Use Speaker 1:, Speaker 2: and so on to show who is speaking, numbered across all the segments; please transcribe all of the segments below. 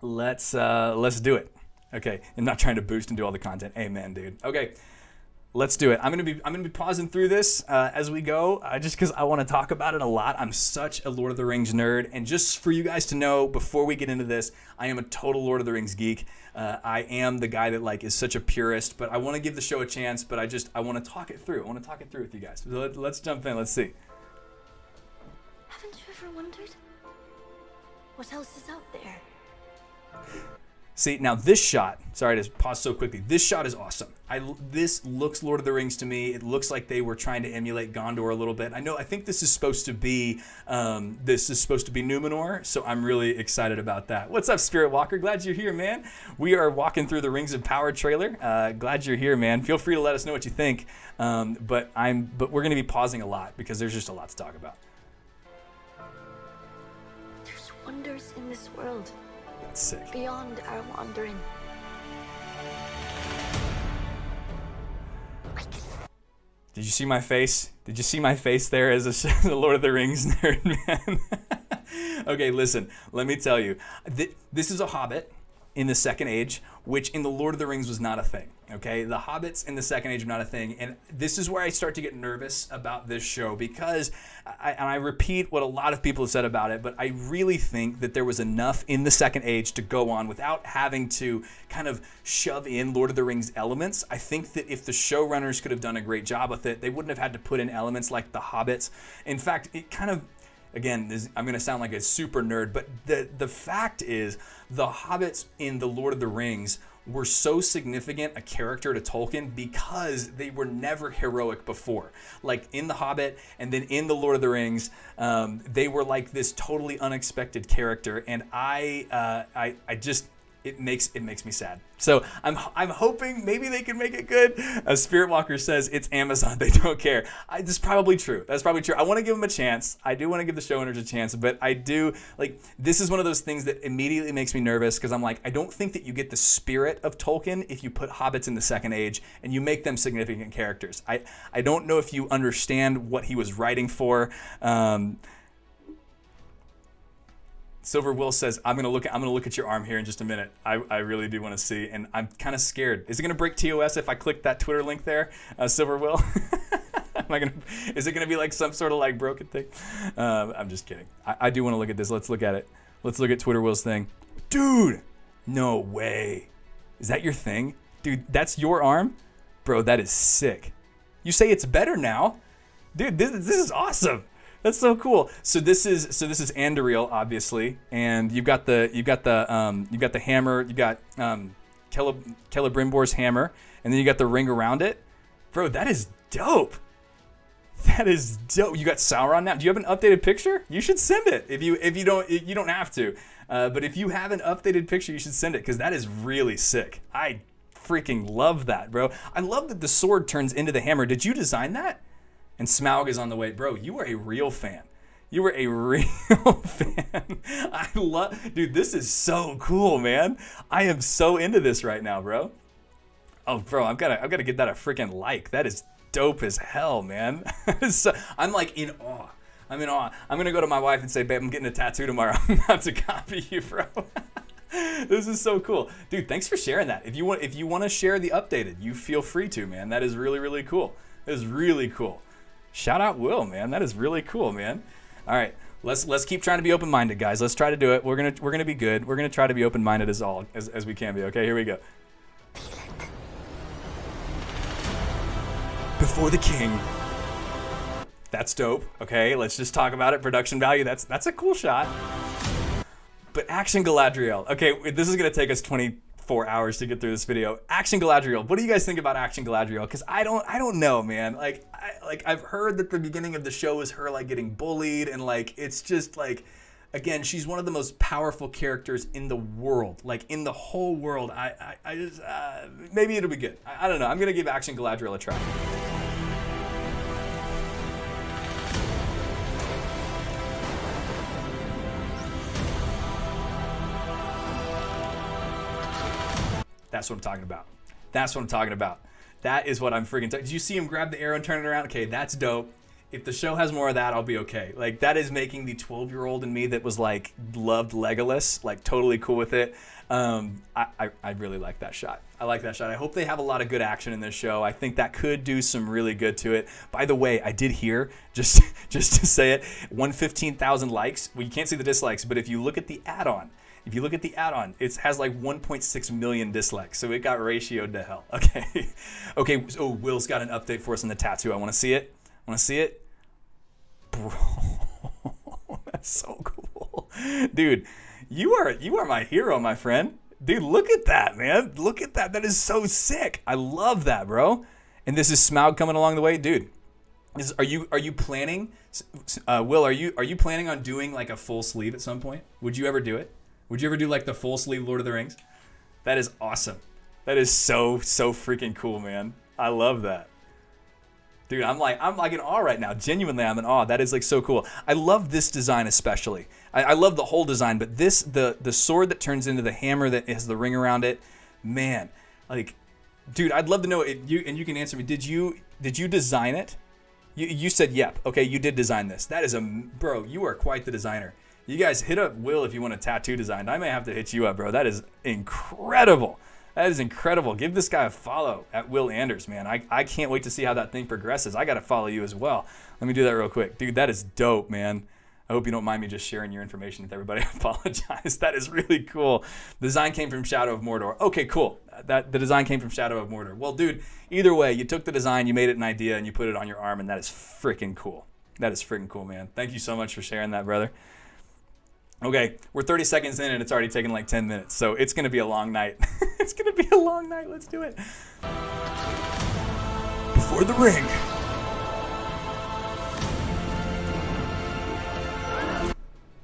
Speaker 1: let's do it. Okay, I'm not trying to boost and do all the content. Amen, dude. Okay, let's do it. I'm gonna be pausing through this as we go, just because I want to talk about it a lot. I'm such a Lord of the Rings nerd, and just for you guys to know, before we get into this, I am a total Lord of the Rings geek. I am the guy that like is such a purist, but I want to give the show a chance. But I want to talk it through. I want to talk it through with you guys. So let's jump in. Let's see.
Speaker 2: Haven't you ever wondered what else is out there?
Speaker 1: See, now this shot, sorry to pause so quickly, this shot is awesome. This looks Lord of the Rings to me. It looks like they were trying to emulate Gondor a little bit. I think this is supposed to be Numenor, so I'm really excited about that. What's up, Spirit Walker? Glad you're here, man. We are walking through the Rings of Power trailer. Glad you're here, man. Feel free to let us know what you think. But we're going to be pausing a lot because there's just a lot to talk about.
Speaker 2: There's wonders in this world.
Speaker 1: That's sick.
Speaker 2: Beyond our wandering.
Speaker 1: Did you see my face? Did you see my face there as a Lord of the Rings nerd, man? Okay, listen, let me tell you. This is a hobbit in the Second Age, which in the Lord of the Rings was not a thing, okay? The hobbits in the Second Age were not a thing, and this is where I start to get nervous about this show because, I repeat what a lot of people have said about it, but I really think that there was enough in the Second Age to go on without having to kind of shove in Lord of the Rings elements. I think that if the showrunners could have done a great job with it, they wouldn't have had to put in elements like the hobbits. In fact, it kind of, again, I'm going to sound like a super nerd, but the fact is the hobbits in the Lord of the Rings were so significant a character to Tolkien because they were never heroic before. Like in The Hobbit and then in the Lord of the Rings, they were like this totally unexpected character, and I just it makes me sad. So I'm hoping maybe they can make it good. Spirit Walker says it's Amazon, they don't care. That's probably true. That's probably true. I want to give them a chance. I do want to give the showrunners a chance, but I do like this is one of those things that immediately makes me nervous because I'm like, I don't think that you get the spirit of Tolkien if you put hobbits in the Second Age and you make them significant characters. I don't know if you understand what he was writing for. Silver Will says, I'm gonna look at your arm here in just a minute. I really do want to see, and I'm kind of scared. Is it gonna break TOS if I click that Twitter link there, Silver Will? Is it gonna be like some sort of like broken thing? I'm just kidding. I do want to look at this. Let's look at it. Let's look at Twitter Will's thing. Dude, no way. Is that your thing? Dude, that's your arm? Bro, that is sick. You say it's better now? Dude, this is awesome. That's so cool. So this is Andariel, obviously, and you've got the hammer, you got Celebrimbor's hammer, and then you got the ring around it. Bro, that is dope. That is dope. You got Sauron now. Do you have an updated picture? You should send it. If you don't have to, but if you have an updated picture, you should send it because that is really sick. I freaking love that, bro. I love that the sword turns into the hammer. Did you design that? And Smaug is on the way. Bro, you are a real fan. You were a real fan. Dude, this is so cool, man. I am so into this right now, bro. Oh, bro, I've got to get that a freaking like. That is dope as hell, man. So, I'm like in awe. I'm in awe. I'm going to go to my wife and say, babe, I'm getting a tattoo tomorrow. I'm about to copy you, bro. This is so cool. Dude, thanks for sharing that. If you want to share the updated, you feel free to, man. That is really, really cool. That is really cool. Shout out Will, man. That is really cool, man. All right, let's keep trying to be open-minded, guys. Let's try to do it. We're gonna be good. We're gonna try to be open-minded as we can be. Okay, here we go. Before the king. That's dope. Okay, let's just talk about it. Production value. That's a cool shot. But Action Galadriel. Okay, this is gonna take us 24 hours to get through this video. Action Galadriel. What do you guys think about Action Galadriel? Because I don't know, man. I've heard that the beginning of the show is her like getting bullied and like it's just like, again, she's one of the most powerful characters in the world, like in the whole world. I just maybe it'll be good. I don't know. I'm gonna give Action Galadriel a try. That's what I'm talking about. That's what I'm talking about. That is what I'm freaking talking. Did you see him grab the arrow and turn it around? Okay, that's dope. if the show has more of that, I'll be okay. Like, that is making the 12-year-old in me that was like loved Legolas like totally cool with it. I really like that shot. I like that shot. I hope they have a lot of good action in this show. I think that could do some really good to it. By the way, I did hear, just to say it, 115,000 likes. Well, you can't see the dislikes, but if you look at the add-on, it has like 1.6 million dislikes, so it got ratioed to hell. Okay. Okay, so Will's got an update for us on the tattoo. I want to see it. Bro, that's so cool. Dude, you are my hero, my friend. Dude, look at that, man. Look at that. That is so sick. I love that, bro. And this is Smaug coming along the way, dude. Are you planning, Will? Are you planning on doing like a full sleeve at some point? Would you ever do it? Would you ever do like the full sleeve Lord of the Rings? That is awesome. That is so freaking cool, man. I love that. Dude, I'm like in awe right now. Genuinely, I'm in awe. That is like so cool. I love this design especially. I love the whole design, but this, the sword that turns into the hammer that has the ring around it, man, like, dude, I'd love to know if you, and you can answer me. Did you design it? You said yep. Okay, you did design this. That is bro, you are quite the designer. You guys hit up Will if you want a tattoo designed. I may have to hit you up, bro. That is incredible. That is incredible. Give this guy a follow at Will Anders, man. I can't wait to see how that thing progresses. I got to follow you as well. Let me do that real quick. Dude, that is dope, man. I hope you don't mind me just sharing your information with everybody. I apologize. That is really cool. The design came from Shadow of Mordor. Okay, cool. The design came from Shadow of Mordor. Well, dude, either way, you took the design, you made it an idea, and you put it on your arm, and that is freaking cool. That is freaking cool, man. Thank you so much for sharing that, brother. Okay, we're 30 seconds in and it's already taken like 10 minutes, so it's going to be a long night. It's going to be a long night. Let's do it. Before the ring.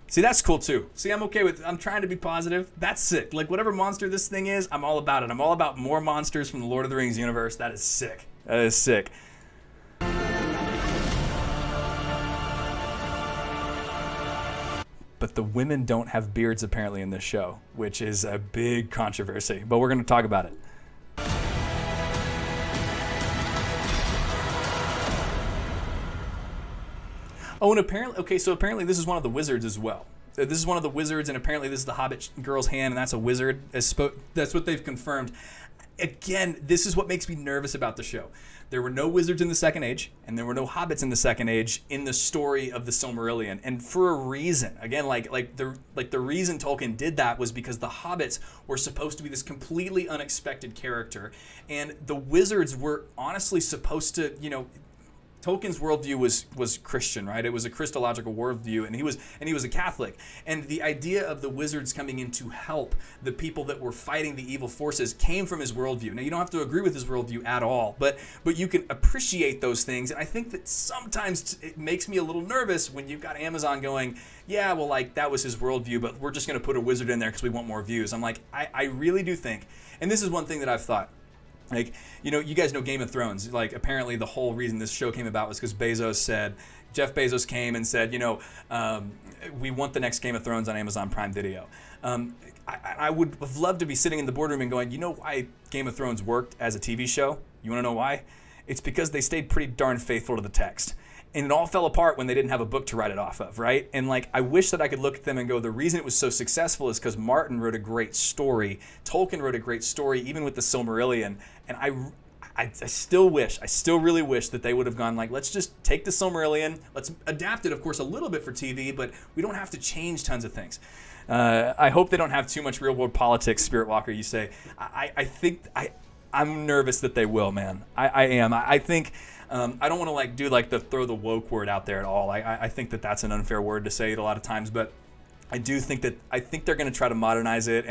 Speaker 1: See, that's cool too. See, I'm trying to be positive. That's sick. Like, whatever monster this thing is, I'm all about it. I'm all about more monsters from the Lord of the Rings universe. That is sick. That is sick. But the women don't have beards apparently in this show, which is a big controversy. But we're going to talk about it. Oh, and apparently this is one of the wizards as well. This is one of the wizards, and apparently this is the Hobbit girl's hand, and that's a wizard. That's what they've confirmed. Again, this is what makes me nervous about the show. There were no wizards in the Second Age, and there were no hobbits in the Second Age in the story of the Silmarillion, and for a reason. Again, like the reason Tolkien did that was because the hobbits were supposed to be this completely unexpected character, and the wizards were honestly supposed to, Tolkien's worldview was Christian, right? It was a Christological worldview, and he was a Catholic. And the idea of the wizards coming in to help the people that were fighting the evil forces came from his worldview. Now, you don't have to agree with his worldview at all, but you can appreciate those things. And I think that sometimes it makes me a little nervous when you've got Amazon going, yeah, well, like, that was his worldview, but we're just going to put a wizard in there because we want more views. I'm like, I really do think, and this is one thing that I've thought. Like, you guys know Game of Thrones. Like, apparently the whole reason this show came about was because Jeff Bezos came and said, we want the next Game of Thrones on Amazon Prime Video. I would have loved to be sitting in the boardroom and going, why Game of Thrones worked as a TV show? You want to know why? It's because they stayed pretty darn faithful to the text. And it all fell apart when they didn't have a book to write it off of, right? And like, I wish that I could look at them and go, the reason it was so successful is because Martin wrote a great story. Tolkien wrote a great story, even with the Silmarillion. And I still really wish that they would have gone like, let's just take the Silmarillion, let's adapt it, of course, a little bit for TV, but we don't have to change tons of things. I hope they don't have too much real world politics, Spirit Walker, you say. I'm nervous that they will, man. I am. I think... I don't want to throw the woke word out there at all. I think that that's an unfair word to say it a lot of times, but I think they're going to try to modernize it.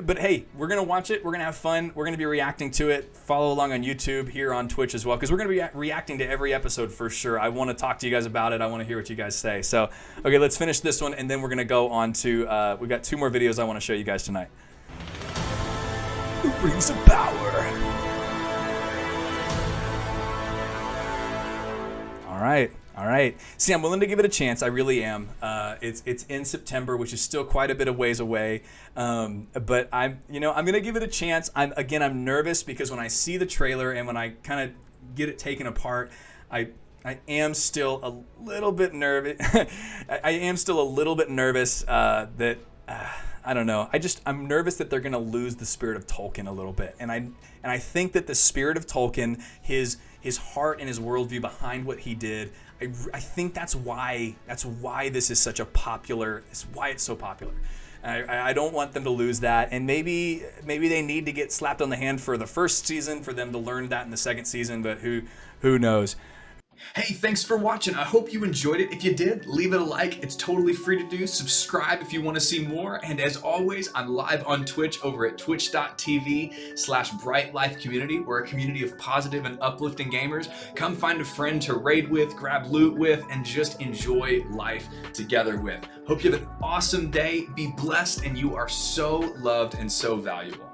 Speaker 1: But hey, we're going to watch it. We're going to have fun. We're going to be reacting to it. Follow along on YouTube, here on Twitch as well, because we're going to be reacting to every episode for sure. I want to talk to you guys about it. I want to hear what you guys say. So, okay, let's finish this one, and then we're going to go on to, we've got 2 more videos I want to show you guys tonight. The Rings of Power. All right. See, I'm willing to give it a chance. I really am. It's in September, which is still quite a bit of ways away. But I'm going to give it a chance. I'm nervous because when I see the trailer and when I kind of get it taken apart, I I am still a little bit nervous. I am still a little bit nervous that I don't know. I'm nervous that they're gonna lose the spirit of Tolkien a little bit, and I think that the spirit of Tolkien, his heart and his worldview behind what he did, I think that's why this is such a popular. It's why it's so popular. I don't want them to lose that, and maybe they need to get slapped on the hand for the first season for them to learn that in the second season. But who knows?
Speaker 3: Hey, thanks for watching. I hope you enjoyed it. If you did, leave it a like. It's totally free to do. Subscribe if you want to see more. And as always, I'm live on Twitch over at twitch.tv/Brightlife Community. We're a community of positive and uplifting gamers. Come find a friend to raid with, grab loot with, and just enjoy life together with. Hope you have an awesome day. Be blessed, and you are so loved and so valuable.